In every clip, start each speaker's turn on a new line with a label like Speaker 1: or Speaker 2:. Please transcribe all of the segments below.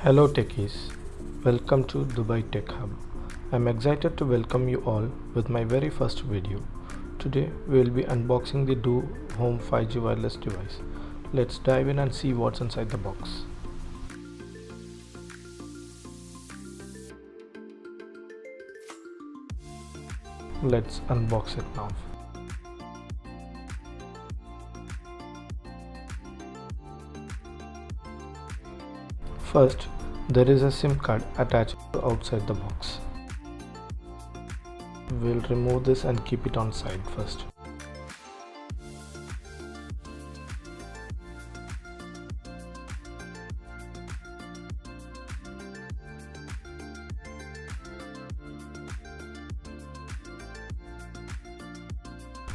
Speaker 1: Hello Techies, welcome to Dubai Tech Hub. I'm excited to welcome you all with my very first video. Today we will be unboxing the DU Home 5G wireless device. Let's dive in and see what's inside the box. Let's unbox it now. First, there is a SIM card attached outside the box. We'll remove this and keep it on side first.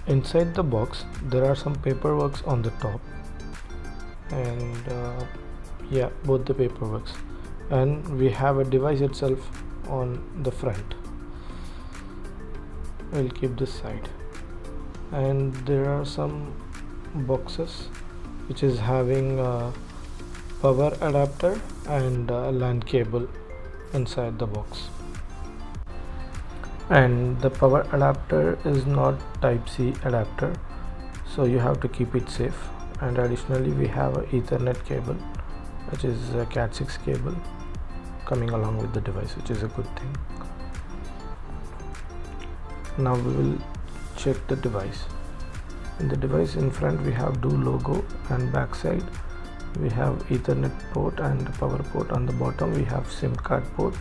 Speaker 1: Inside the box, there are some paperworks on the top, and both the paperworks, and we have a device itself on the front. We'll keep this side, and there are some boxes which is having a power adapter and a LAN cable inside the box. And the power adapter is not type C adapter, so you have to keep it safe. And additionally we have a Ethernet cable, which is a Cat 6 cable coming along with the device, which is a good thing. Now we will check the device. In the device in front we have DU logo, and backside we have Ethernet port and power port. On the bottom we have SIM card port,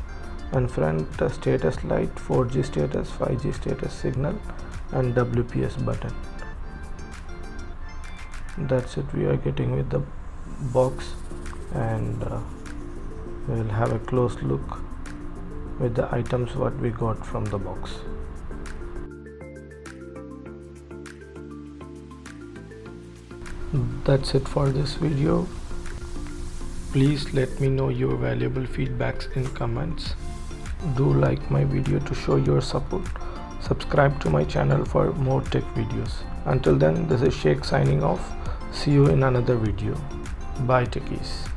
Speaker 1: and front status light, 4G status, 5G status signal, and WPS button. That's it we are getting with the box, and we will have a close look with the items what we got from the box. That's it for this video. Please let me know your valuable feedbacks in comments. Do like my video to show your support. Subscribe to my channel for more tech videos. Until then, this is Sheikh signing off. See you in another video. Bye Techies.